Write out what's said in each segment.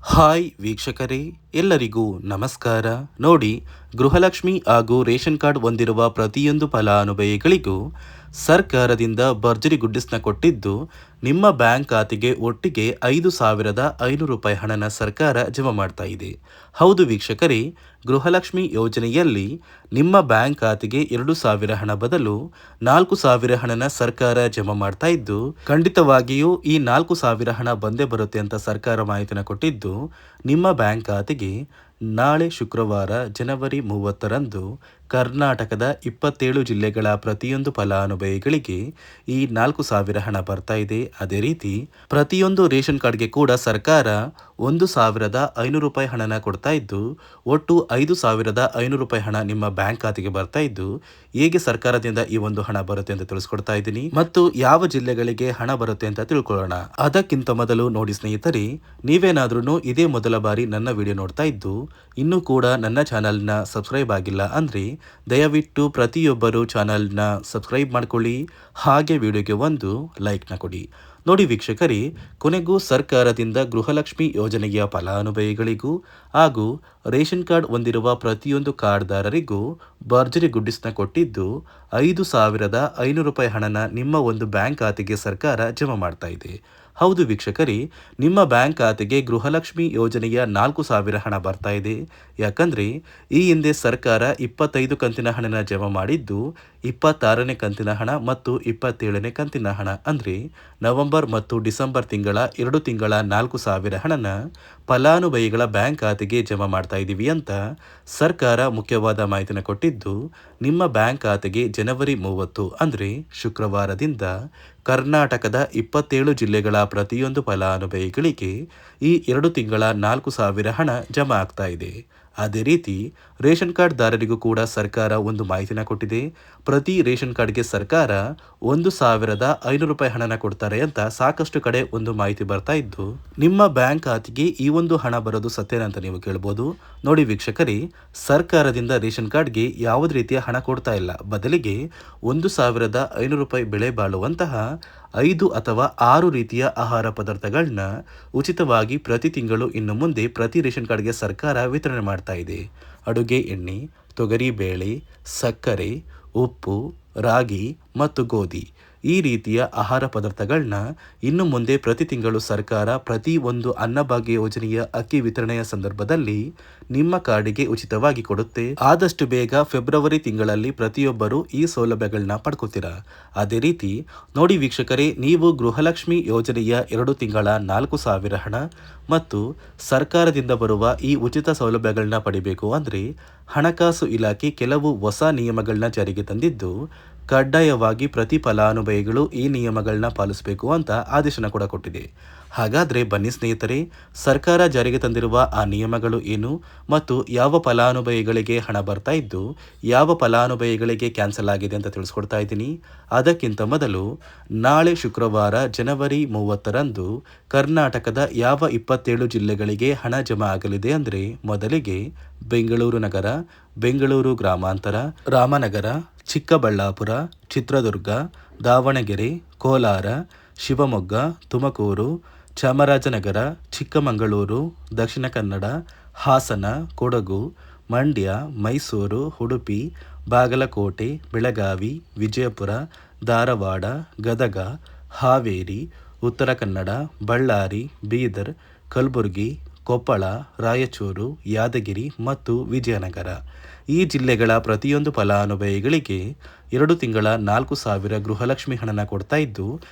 Hi ವೀಕ್ಷಕರೇ, ಎಲ್ಲರಿಗೂ ನಮಸ್ಕಾರ. ನೋಡಿ, ಗೃಹಲಕ್ಷ್ಮಿ ಹಾಗೂ ರೇಷನ್ ಕಾರ್ಡ್ ಹೊಂದಿರುವ ಪ್ರತಿಯೊಂದು ಫಲಾನುಭವಿಗಳಿಗೂ ಸರ್ಕಾರದಿಂದ ಭರ್ಜರಿ ಗುಡ್ಡಿಸ್ನ ಕೊಟ್ಟಿದ್ದು, ನಿಮ್ಮ ಬ್ಯಾಂಕ್ ಖಾತೆಗೆ ಒಟ್ಟಿಗೆ 5,500 ರೂಪಾಯಿ ಹಣನ ಸರ್ಕಾರ ಜಮಾ ಮಾಡ್ತಾ ಇದೆ. ಹೌದು ವೀಕ್ಷಕರೇ, ಗೃಹಲಕ್ಷ್ಮಿ ಯೋಜನೆಯಲ್ಲಿ ನಿಮ್ಮ ಬ್ಯಾಂಕ್ ಖಾತೆಗೆ 2,000 ಹಣ ಬದಲು 4,000 ಹಣನ ಸರ್ಕಾರ ಜಮಾ ಮಾಡ್ತಾ ಇದ್ದು, ಖಂಡಿತವಾಗಿಯೂ ಈ 4,000 ಹಣ ಬಂದೇ ಬರುತ್ತೆ ಅಂತ ಸರ್ಕಾರ ಮಾಹಿತಿನ ಕೊಟ್ಟಿದ್ದು, ನಿಮ್ಮ ಬ್ಯಾಂಕ್ ಖಾತೆಗೆ ನಾಳೆ ಶುಕ್ರವಾರ ಜನವರಿ 30ರಂದು ಕರ್ನಾಟಕದ 27 ಜಿಲ್ಲೆಗಳ ಪ್ರತಿಯೊಂದು ಫಲಾನುಭವಿಗಳಿಗೆ ಈ 4,000 ಹಣ ಬರ್ತಾ ಇದೆ. ಅದೇ ರೀತಿ ಪ್ರತಿಯೊಂದು ರೇಷನ್ ಕಾರ್ಡ್ಗೆ ಕೂಡ ಸರ್ಕಾರ 1,500 ರೂಪಾಯಿ ಹಣನ ಕೊಡ್ತಾ ಇದ್ದು, ಒಟ್ಟು 5,500 ರೂಪಾಯಿ ಹಣ ನಿಮ್ಮ ಬ್ಯಾಂಕ್ ಖಾತೆಗೆ ಬರ್ತಾ ಇದ್ದು, ಹೇಗೆ ಸರ್ಕಾರದಿಂದ ಈ ಒಂದು ಹಣ ಬರುತ್ತೆ ಅಂತ ತಿಳಿಸ್ಕೊಡ್ತಾ ಇದ್ದೀನಿ ಮತ್ತು ಯಾವ ಜಿಲ್ಲೆಗಳಿಗೆ ಹಣ ಬರುತ್ತೆ ಅಂತ ತಿಳ್ಕೊಳ್ಳೋಣ. ಅದಕ್ಕಿಂತ ಮೊದಲು ನೋಡಿ ಸ್ನೇಹಿತರೆ, ನೀವೇನಾದ್ರೂ ಇದೇ ಮೊದಲ ಬಾರಿ ನನ್ನ ವಿಡಿಯೋ ನೋಡ್ತಾ ಇದ್ದು ಇನ್ನೂ ಕೂಡ ನನ್ನ ಚಾನಲ್ನ ಸಬ್ಸ್ಕ್ರೈಬ್ ಆಗಿಲ್ಲ ಅಂದರೆ ದಯವಿಟ್ಟು ಪ್ರತಿಯೊಬ್ಬರು ಚಾನಲ್ನ ಸಬ್ಸ್ಕ್ರೈಬ್ ಮಾಡ್ಕೊಳ್ಳಿ, ಹಾಗೆ ವಿಡಿಯೋಗೆ ಒಂದು ಲೈಕ್ನ ಕೊಡಿ. ನೋಡಿ ವೀಕ್ಷಕರೇ, ಕೊನೆಗೂ ಸರ್ಕಾರದಿಂದ ಗೃಹಲಕ್ಷ್ಮಿ ಯೋಜನೆಯ ಫಲಾನುಭವಿಗಳಿಗೂ ಹಾಗೂ ರೇಷನ್ ಕಾರ್ಡ್ ಹೊಂದಿರುವ ಪ್ರತಿಯೊಂದು ಕಾರ್ಡ್ದಾರರಿಗೂ ಭರ್ಜರಿ ಗುಡ್ಡಿಸ್ನ ಕೊಟ್ಟಿದ್ದು, 5,500 ರೂಪಾಯಿ ಹಣನ ನಿಮ್ಮ ಒಂದು ಬ್ಯಾಂಕ್ ಖಾತೆಗೆ ಸರ್ಕಾರ ಜಮಾ ಮಾಡ್ತಾ ಇದೆ. ಹೌದು ವೀಕ್ಷಕರೇ, ನಿಮ್ಮ ಬ್ಯಾಂಕ್ ಖಾತೆಗೆ ಗೃಹಲಕ್ಷ್ಮಿ ಯೋಜನೆಯ 4,000 ಹಣ ಬರ್ತಾ ಇದೆ. ಯಾಕಂದರೆ ಈ ಹಿಂದೆ ಸರ್ಕಾರ 25 ಕಂತಿನ ಹಣನ ಜಮಾ ಮಾಡಿದ್ದು, 26ನೇ ಕಂತಿನ ಹಣ ಮತ್ತು 27ನೇ ಕಂತಿನ ಹಣ ಅಂದರೆ ನವೆಂಬರ್ ಮತ್ತು ಡಿಸೆಂಬರ್ ತಿಂಗಳ 2 ತಿಂಗಳ 4,000 ಹಣನ ಫಲಾನುಭವಿಗಳ ಬ್ಯಾಂಕ್ ಖಾತೆಗೆ ಜಮಾ ಮಾಡ್ತಾ ಇದ್ದೀವಿ ಅಂತ ಸರ್ಕಾರ ಮುಖ್ಯವಾದ ಮಾಹಿತಿನ ಕೊಟ್ಟಿದ್ದು, ನಿಮ್ಮ ಬ್ಯಾಂಕ್ ಖಾತೆಗೆ ಜನವರಿ 30 ಅಂದರೆ ಶುಕ್ರವಾರದಿಂದ ಕರ್ನಾಟಕದ 27 ಜಿಲ್ಲೆಗಳ ಪ್ರತಿಯೊಂದು ಫಲಾನುಭವಿಗಳಿಗೆ ಈ 2 ತಿಂಗಳ 4,000 ಹಣ ಜಮಾ ಆಗ್ತಾ ಇದೆ. ಅದೇ ರೀತಿ ರೇಷನ್ ಕಾರ್ಡ್ ದಾರರಿಗೂ ಕೂಡ ಸರ್ಕಾರ ಒಂದು ಮಾಹಿತಿನ ಕೊಟ್ಟಿದೆ. ಪ್ರತಿ ರೇಷನ್ ಕಾರ್ಡ್ಗೆ ಸರ್ಕಾರ 1,500 ರೂಪಾಯಿ ಹಣನ ಕೊಡ್ತಾರೆ ಅಂತ ಸಾಕಷ್ಟು ಕಡೆ ಒಂದು ಮಾಹಿತಿ ಬರ್ತಾ ಇದ್ದು, ನಿಮ್ಮ ಬ್ಯಾಂಕ್ ಖಾತೆಗೆ ಈ ಒಂದು ಹಣ ಬರೋದು ಸತ್ಯನ ಅಂತ ನೀವು ಕೇಳ್ಬೋದು. ನೋಡಿ ವೀಕ್ಷಕರೇ, ಸರ್ಕಾರದಿಂದ ರೇಷನ್ ಕಾರ್ಡ್ಗೆ ಯಾವುದೇ ರೀತಿಯ ಹಣ ಕೊಡ್ತಾ ಇಲ್ಲ. ಬದಲಿಗೆ 1,500 ರೂಪಾಯಿ ಬೆಲೆ ಬಾಳುವಂತಹ 5 ಅಥವಾ 6 ರೀತಿಯ ಆಹಾರ ಪದಾರ್ಥಗಳನ್ನ ಉಚಿತವಾಗಿ ಪ್ರತಿ ತಿಂಗಳು ಇನ್ನು ಮುಂದೆ ಪ್ರತಿ ರೇಷನ್ ಕಾರ್ಡ್ಗೆ ಸರ್ಕಾರ ವಿತರಣೆ ಮಾಡ್ತಾ ಇದೆ. ಅಡುಗೆ ಎಣ್ಣೆ, ತೊಗರಿ ಬೇಳೆ, ಸಕ್ಕರೆ, ಉಪ್ಪು, ರಾಗಿ ಮತ್ತು ಗೋಧಿ ಈ ರೀತಿಯ ಆಹಾರ ಪದಾರ್ಥಗಳನ್ನ ಇನ್ನು ಮುಂದೆ ಪ್ರತಿ ತಿಂಗಳು ಸರ್ಕಾರ ಪ್ರತಿ ಒಂದು ಅನ್ನಭಾಗ್ಯ ಯೋಜನೆಯ ಅಕ್ಕಿ ವಿತರಣೆಯ ಸಂದರ್ಭದಲ್ಲಿ ನಿಮ್ಮ ಕಾರ್ಡಿಗೆ ಉಚಿತವಾಗಿ ಕೊಡುತ್ತೆ. ಆದಷ್ಟು ಬೇಗ ಫೆಬ್ರವರಿ ತಿಂಗಳಲ್ಲಿ ಪ್ರತಿಯೊಬ್ಬರು ಈ ಸೌಲಭ್ಯಗಳನ್ನ ಪಡ್ಕೋತೀರಾ. ಅದೇ ರೀತಿ ನೋಡಿ ವೀಕ್ಷಕರೇ, ನೀವು ಗೃಹಲಕ್ಷ್ಮಿ ಯೋಜನೆಯ 2 ತಿಂಗಳ 4,000 ಹಣ ಮತ್ತು ಸರ್ಕಾರದಿಂದ ಬರುವ ಈ ಉಚಿತ ಸೌಲಭ್ಯಗಳನ್ನ ಪಡಿಬೇಕು ಅಂದರೆ ಹಣಕಾಸು ಇಲಾಖೆ ಕೆಲವು ಹೊಸ ನಿಯಮಗಳನ್ನ ಜಾರಿಗೆ ತಂದಿದ್ದು, ಕಡ್ಡಾಯವಾಗಿ ಪ್ರತಿ ಫಲಾನುಭವಿಗಳು ಈ ನಿಯಮಗಳನ್ನ ಪಾಲಿಸಬೇಕು ಅಂತ ಆದೇಶನ ಕೂಡ ಕೊಟ್ಟಿದೆ. ಹಾಗಾದರೆ ಬನ್ನಿ ಸ್ನೇಹಿತರೆ, ಸರ್ಕಾರ ಜಾರಿಗೆ ತಂದಿರುವ ಆ ನಿಯಮಗಳು ಏನು ಮತ್ತು ಯಾವ ಫಲಾನುಭವಿಗಳಿಗೆ ಹಣ ಬರ್ತಾ ಇದ್ದು ಯಾವ ಫಲಾನುಭವಿಗಳಿಗೆ ಕ್ಯಾನ್ಸಲ್ ಆಗಿದೆ ಅಂತ ತಿಳಿಸ್ಕೊಡ್ತಾ ಇದ್ದೀನಿ. ಅದಕ್ಕಿಂತ ಮೊದಲು ನಾಳೆ ಶುಕ್ರವಾರ ಜನವರಿ 30ರಂದು ಕರ್ನಾಟಕದ ಯಾವ 27 ಜಿಲ್ಲೆಗಳಿಗೆ ಹಣ ಜಮಾ ಆಗಲಿದೆ ಅಂದರೆ ಮೊದಲಿಗೆ ಬೆಂಗಳೂರು ನಗರ, ಬೆಂಗಳೂರು ಗ್ರಾಮಾಂತರ, ರಾಮನಗರ, ಚಿಕ್ಕಬಳ್ಳಾಪುರ, ಚಿತ್ರದುರ್ಗ, ದಾವಣಗೆರೆ, ಕೋಲಾರ, ಶಿವಮೊಗ್ಗ, ತುಮಕೂರು, ಚಾಮರಾಜನಗರ, ಚಿಕ್ಕಮಗಳೂರು, ದಕ್ಷಿಣ ಕನ್ನಡ, ಹಾಸನ, ಕೊಡಗು, ಮಂಡ್ಯ, ಮೈಸೂರು, ಉಡುಪಿ, ಬಾಗಲಕೋಟೆ, ಬೆಳಗಾವಿ, ವಿಜಯಪುರ, ಧಾರವಾಡ, ಗದಗ, ಹಾವೇರಿ, ಉತ್ತರ ಕನ್ನಡ, ಬಳ್ಳಾರಿ, ಬೀದರ್, ಕಲಬುರಗಿ, ಕೊಪ್ಪಳ, ರಾಯಚೂರು, ಯಾದಗಿರಿ ಮತ್ತು ವಿಜಯನಗರ ಈ ಜಿಲ್ಲೆಗಳ ಪ್ರತಿಯೊಂದು ಫಲಾನುಭವಿಗಳಿಗೆ 2 ತಿಂಗಳ 4,000 ಗೃಹಲಕ್ಷ್ಮಿ ಹಣನ ಕೊಡ್ತಾ ಇದ್ದು,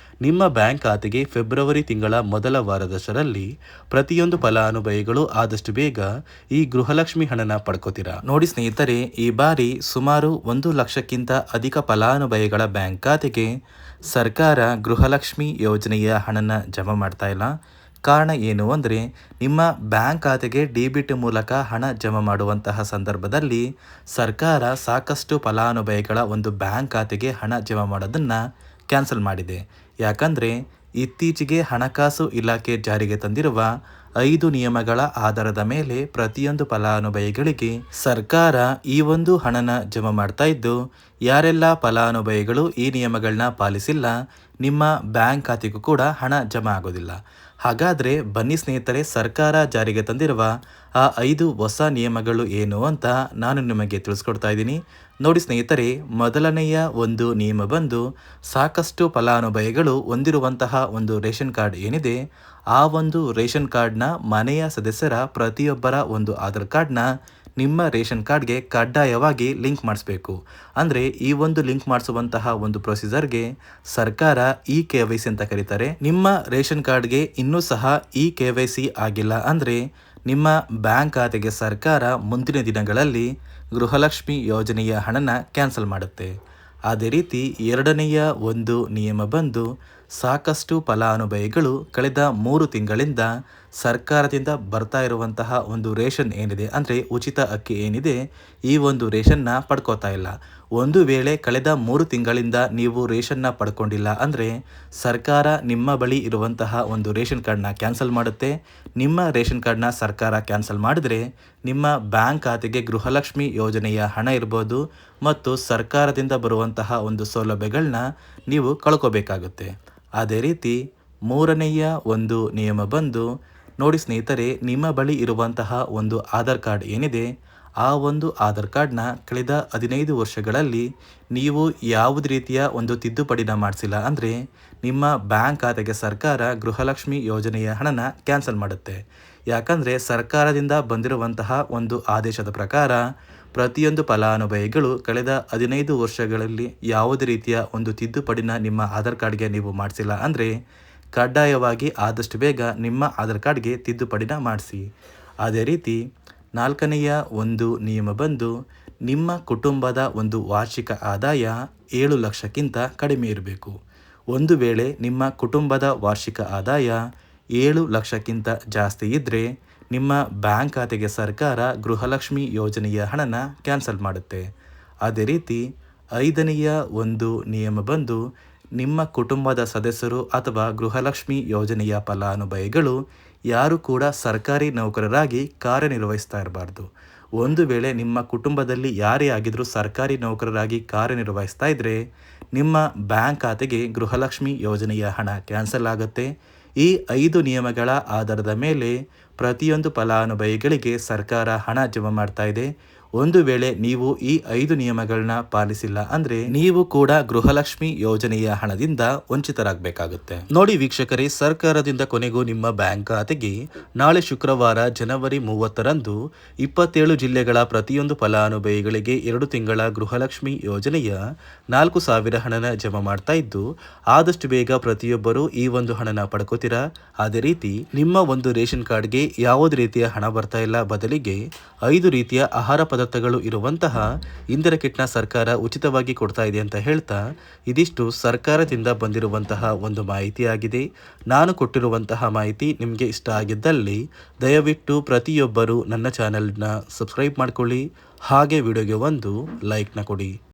ನಿಮ್ಮ ಬ್ಯಾಂಕ್ ಖಾತೆಗೆ ಫೆಬ್ರವರಿ ತಿಂಗಳ ಮೊದಲ ವಾರದಷ್ಟರಲ್ಲಿ ಪ್ರತಿಯೊಂದು ಫಲಾನುಭವಿಗಳು ಆದಷ್ಟು ಬೇಗ ಈ ಗೃಹಲಕ್ಷ್ಮಿ ಹಣನ ಪಡ್ಕೋತೀರಾ. ನೋಡಿ ಸ್ನೇಹಿತರೆ, ಈ ಬಾರಿ ಸುಮಾರು 1 ಲಕ್ಷಕ್ಕಿಂತ ಅಧಿಕ ಫಲಾನುಭವಿಗಳ ಬ್ಯಾಂಕ್ ಖಾತೆಗೆ ಸರ್ಕಾರ ಗೃಹಲಕ್ಷ್ಮಿ ಯೋಜನೆಯ ಹಣನ ಜಮಾ ಮಾಡ್ತಾ ಇಲ್ಲ. ಕಾರಣ ಏನು ಅಂದರೆ, ನಿಮ್ಮ ಬ್ಯಾಂಕ್ ಖಾತೆಗೆ ಡೆಬಿಟ್ ಮೂಲಕ ಹಣ ಜಮಾ ಮಾಡುವಂತಹ ಸಂದರ್ಭದಲ್ಲಿ ಸರ್ಕಾರ ಸಾಕಷ್ಟು ಫಲಾನುಭವಿಗಳ ಒಂದು ಬ್ಯಾಂಕ್ ಖಾತೆಗೆ ಹಣ ಜಮಾ ಮಾಡೋದನ್ನು ಕ್ಯಾನ್ಸಲ್ ಮಾಡಿದೆ. ಯಾಕಂದರೆ ಇತ್ತೀಚೆಗೆ ಹಣಕಾಸು ಇಲಾಖೆ ಜಾರಿಗೆ ತಂದಿರುವ 5 ನಿಯಮಗಳ ಆಧಾರದ ಮೇಲೆ ಪ್ರತಿಯೊಂದು ಫಲಾನುಭವಿಗಳಿಗೆ ಸರ್ಕಾರ ಈ ಒಂದು ಹಣನ ಜಮಾ ಮಾಡ್ತಾ ಇದ್ದು, ಯಾರೆಲ್ಲ ಫಲಾನುಭವಿಗಳು ಈ ನಿಯಮಗಳನ್ನ ಪಾಲಿಸಿಲ್ಲ ನಿಮ್ಮ ಬ್ಯಾಂಕ್ ಖಾತೆಗೂ ಕೂಡ ಹಣ ಜಮಾ ಆಗೋದಿಲ್ಲ. ಹಾಗಾದರೆ ಬನ್ನಿ ಸ್ನೇಹಿತರೆ, ಸರ್ಕಾರ ಜಾರಿಗೆ ತಂದಿರುವ ಆ 5 ಹೊಸ ನಿಯಮಗಳು ಏನು ಅಂತ ನಾನು ನಿಮಗೆ ತಿಳಿಸ್ಕೊಡ್ತಾ ಇದ್ದೀನಿ. ನೋಡಿ ಸ್ನೇಹಿತರೆ, ಮೊದಲನೆಯ ಒಂದು ನಿಯಮ ಬಂದು ಸಾಕಷ್ಟು ಫಲಾನುಭವಿಗಳು ಹೊಂದಿರುವಂತಹ ಒಂದು ರೇಷನ್ ಕಾರ್ಡ್ ಏನಿದೆ, ಆ ಒಂದು ರೇಷನ್ ಕಾರ್ಡ್ನ ಮನೆಯ ಸದಸ್ಯರ ಪ್ರತಿಯೊಬ್ಬರ ಒಂದು ಆಧಾರ್ ಕಾರ್ಡ್ನ ನಿಮ್ಮ ರೇಷನ್ ಕಾರ್ಡ್ಗೆ ಕಡ್ಡಾಯವಾಗಿ ಲಿಂಕ್ ಮಾಡಿಸ್ಬೇಕು. ಅಂದರೆ ಈ ಒಂದು ಲಿಂಕ್ ಮಾಡಿಸುವಂತಹ ಒಂದು ಪ್ರೊಸೀಜರ್ಗೆ ಸರ್ಕಾರ KYC ಅಂತ ಕರೀತಾರೆ. ನಿಮ್ಮ ರೇಷನ್ ಕಾರ್ಡ್ಗೆ ಇನ್ನೂ ಸಹ KYC ಆಗಿಲ್ಲ ಅಂದರೆ ನಿಮ್ಮ ಬ್ಯಾಂಕ್ ಖಾತೆಗೆ ಸರ್ಕಾರ ಮುಂದಿನ ದಿನಗಳಲ್ಲಿ ಗೃಹಲಕ್ಷ್ಮಿ ಯೋಜನೆಯ ಹಣನ ಕ್ಯಾನ್ಸಲ್ ಮಾಡುತ್ತೆ. ಅದೇ ರೀತಿ ಎರಡನೆಯ ಒಂದು ನಿಯಮ ಬಂದು ಸಾಕಷ್ಟು ಫಲಾನುಭವಿಗಳು ಕಳೆದ 3 ತಿಂಗಳಿಂದ ಸರ್ಕಾರದಿಂದ ಬರ್ತಾ ಇರುವಂತಹ ಒಂದು ರೇಷನ್ ಏನಿದೆ, ಅಂದರೆ ಉಚಿತ ಅಕ್ಕಿ ಏನಿದೆ, ಈ ಒಂದು ರೇಷನ್ನ ಪಡ್ಕೋತಾ ಇಲ್ಲ. ಒಂದು ವೇಳೆ ಕಳೆದ 3 ತಿಂಗಳಿಂದ ನೀವು ರೇಷನ್ನ ಪಡ್ಕೊಂಡಿಲ್ಲ ಅಂದರೆ ಸರ್ಕಾರ ನಿಮ್ಮ ಬಳಿ ಇರುವಂತಹ ಒಂದು ರೇಷನ್ ಕಾರ್ಡ್ನ ಕ್ಯಾನ್ಸಲ್ ಮಾಡುತ್ತೆ. ನಿಮ್ಮ ರೇಷನ್ ಕಾರ್ಡ್ನ ಸರ್ಕಾರ ಕ್ಯಾನ್ಸಲ್ ಮಾಡಿದ್ರೆ ನಿಮ್ಮ ಬ್ಯಾಂಕ್ ಖಾತೆಗೆ ಗೃಹಲಕ್ಷ್ಮಿ ಯೋಜನೆಯ ಹಣ ಇರ್ಬೋದು ಮತ್ತು ಸರ್ಕಾರದಿಂದ ಬರುವಂತಹ ಒಂದು ಸೌಲಭ್ಯಗಳನ್ನ ನೀವು ಕಳ್ಕೋಬೇಕಾಗುತ್ತೆ. ಅದೇ ರೀತಿ ಮೂರನೆಯ ಒಂದು ನಿಯಮ ಬಂದು ನೋಡಿ ಸ್ನೇಹಿತರೆ, ನಿಮ್ಮ ಬಳಿ ಇರುವಂತಹ ಒಂದು ಆಧಾರ್ ಕಾರ್ಡ್ ಏನಿದೆ, ಆ ಒಂದು ಆಧಾರ್ ಕಾರ್ಡ್ನ ಕಳೆದ 15 ವರ್ಷಗಳಲ್ಲಿ ನೀವು ಯಾವುದೇ ರೀತಿಯ ಒಂದು ತಿದ್ದುಪಡಿನ ಮಾಡಿಸಿಲ್ಲ ಅಂದರೆ ನಿಮ್ಮ ಬ್ಯಾಂಕ್ ಖಾತೆಗೆ ಸರ್ಕಾರ ಗೃಹಲಕ್ಷ್ಮಿ ಯೋಜನೆಯ ಹಣನ ಕ್ಯಾನ್ಸಲ್ ಮಾಡುತ್ತೆ. ಯಾಕಂದರೆ ಸರ್ಕಾರದಿಂದ ಬಂದಿರುವಂತಹ ಒಂದು ಆದೇಶದ ಪ್ರಕಾರ ಪ್ರತಿಯೊಂದು ಫಲಾನುಭವಿಗಳು ಕಳೆದ 15 ವರ್ಷಗಳಲ್ಲಿ ಯಾವುದೇ ರೀತಿಯ ಒಂದು ತಿದ್ದುಪಡಿನ ನಿಮ್ಮ ಆಧಾರ್ ಕಾರ್ಡ್ಗೆ ನೀವು ಮಾಡಿಸಿಲ್ಲ ಅಂದರೆ ಕಡ್ಡಾಯವಾಗಿ ಆದಷ್ಟು ಬೇಗ ನಿಮ್ಮ ಆಧಾರ್ ಕಾರ್ಡ್ಗೆ ತಿದ್ದುಪಡಿನ ಮಾಡಿಸಿ. ಅದೇ ರೀತಿ ನಾಲ್ಕನೆಯ ಒಂದು ನಿಯಮ ಬಂದು ನಿಮ್ಮ ಕುಟುಂಬದ ಒಂದು ವಾರ್ಷಿಕ ಆದಾಯ 7 ಲಕ್ಷಕ್ಕಿಂತ ಕಡಿಮೆ ಇರಬೇಕು. ಒಂದು ವೇಳೆ ನಿಮ್ಮ ಕುಟುಂಬದ ವಾರ್ಷಿಕ ಆದಾಯ 7 ಲಕ್ಷಕ್ಕಿಂತ ಜಾಸ್ತಿ ಇದ್ದರೆ ನಿಮ್ಮ ಬ್ಯಾಂಕ್ ಖಾತೆಗೆ ಸರ್ಕಾರ ಗೃಹಲಕ್ಷ್ಮಿ ಯೋಜನೆಯ ಹಣನ ಕ್ಯಾನ್ಸಲ್ ಮಾಡುತ್ತೆ. ಅದೇ ರೀತಿ ಐದನೆಯ ಒಂದು ನಿಯಮ ಬಂದು ನಿಮ್ಮ ಕುಟುಂಬದ ಸದಸ್ಯರು ಅಥವಾ ಗೃಹಲಕ್ಷ್ಮಿ ಯೋಜನೆಯ ಫಲಾನುಭವಿಗಳು ಯಾರು ಕೂಡ ಸರ್ಕಾರಿ ನೌಕರರಾಗಿ ಕಾರ್ಯನಿರ್ವಹಿಸ್ತಾ ಇರಬಾರ್ದು. ಒಂದು ವೇಳೆ ನಿಮ್ಮ ಕುಟುಂಬದಲ್ಲಿ ಯಾರೇ ಆಗಿದ್ರೂ ಸರ್ಕಾರಿ ನೌಕರರಾಗಿ ಕಾರ್ಯನಿರ್ವಹಿಸ್ತಾ ಇದ್ದರೆ ನಿಮ್ಮ ಬ್ಯಾಂಕ್ ಖಾತೆಗೆ ಗೃಹಲಕ್ಷ್ಮಿ ಯೋಜನೆಯ ಹಣ ಕ್ಯಾನ್ಸಲ್ ಆಗುತ್ತೆ. ಈ 5 ನಿಯಮಗಳ ಆಧಾರದ ಮೇಲೆ ಪ್ರತಿಯೊಂದು ಫಲಾನುಭವಿಗಳಿಗೆ ಸರ್ಕಾರ ಹಣ ಜಮಾ ಮಾಡ್ತಾ ಇದೆ. ಒಂದು ವೇಳೆ ನೀವು ಈ 5 ನಿಯಮಗಳನ್ನ ಪಾಲಿಸಿಲ್ಲ ಅಂದರೆ ನೀವು ಕೂಡ ಗೃಹಲಕ್ಷ್ಮಿ ಯೋಜನೆಯ ಹಣದಿಂದ ವಂಚಿತರಾಗಬೇಕಾಗುತ್ತೆ. ನೋಡಿ ವೀಕ್ಷಕರೇ, ಸರ್ಕಾರದಿಂದ ಕೊನೆಗೂ ನಿಮ್ಮ ಬ್ಯಾಂಕ್ ಖಾತೆಗೆ ನಾಳೆ ಶುಕ್ರವಾರ ಜನವರಿ 30ರಂದು 27 ಜಿಲ್ಲೆಗಳ ಪ್ರತಿಯೊಂದು ಫಲಾನುಭವಿಗಳಿಗೆ 2 ತಿಂಗಳ ಗೃಹಲಕ್ಷ್ಮಿ ಯೋಜನೆಯ 4,000 ಹಣನ ಜಮಾ ಮಾಡ್ತಾ ಇದ್ದು, ಆದಷ್ಟು ಬೇಗ ಪ್ರತಿಯೊಬ್ಬರು ಈ ಒಂದು ಹಣನ ಪಡ್ಕೋತೀರಾ. ಅದೇ ರೀತಿ ನಿಮ್ಮ ಒಂದು ರೇಷನ್ ಕಾರ್ಡ್ಗೆ ಯಾವುದೇ ರೀತಿಯ ಹಣ ಬರ್ತಾ ಇಲ್ಲ, ಬದಲಿಗೆ 5 ರೀತಿಯ ಆಹಾರ ಪದಾರ್ಥಗಳು ಇರುವಂತಹ ಇಂದಿರಾ ಕಿಟ್ನ ಸರ್ಕಾರ ಉಚಿತವಾಗಿ ಕೊಡ್ತಾ ಇದೆ ಅಂತ ಹೇಳ್ತಾ, ಇದಿಷ್ಟು ಸರ್ಕಾರದಿಂದ ಬಂದಿರುವಂತಹ ಒಂದು ಮಾಹಿತಿಯಾಗಿದೆ. ನಾನು ಕೊಟ್ಟಿರುವಂತಹ ಮಾಹಿತಿ ನಿಮಗೆ ಇಷ್ಟ ಆಗಿದ್ದಲ್ಲಿ ದಯವಿಟ್ಟು ಪ್ರತಿಯೊಬ್ಬರು ನನ್ನ ಚಾನೆಲ್ನ ಸಬ್ಸ್ಕ್ರೈಬ್ ಮಾಡ್ಕೊಳ್ಳಿ, ಹಾಗೆ ವಿಡಿಯೋಗೆ ಒಂದು ಲೈಕ್ನ ಕೊಡಿ.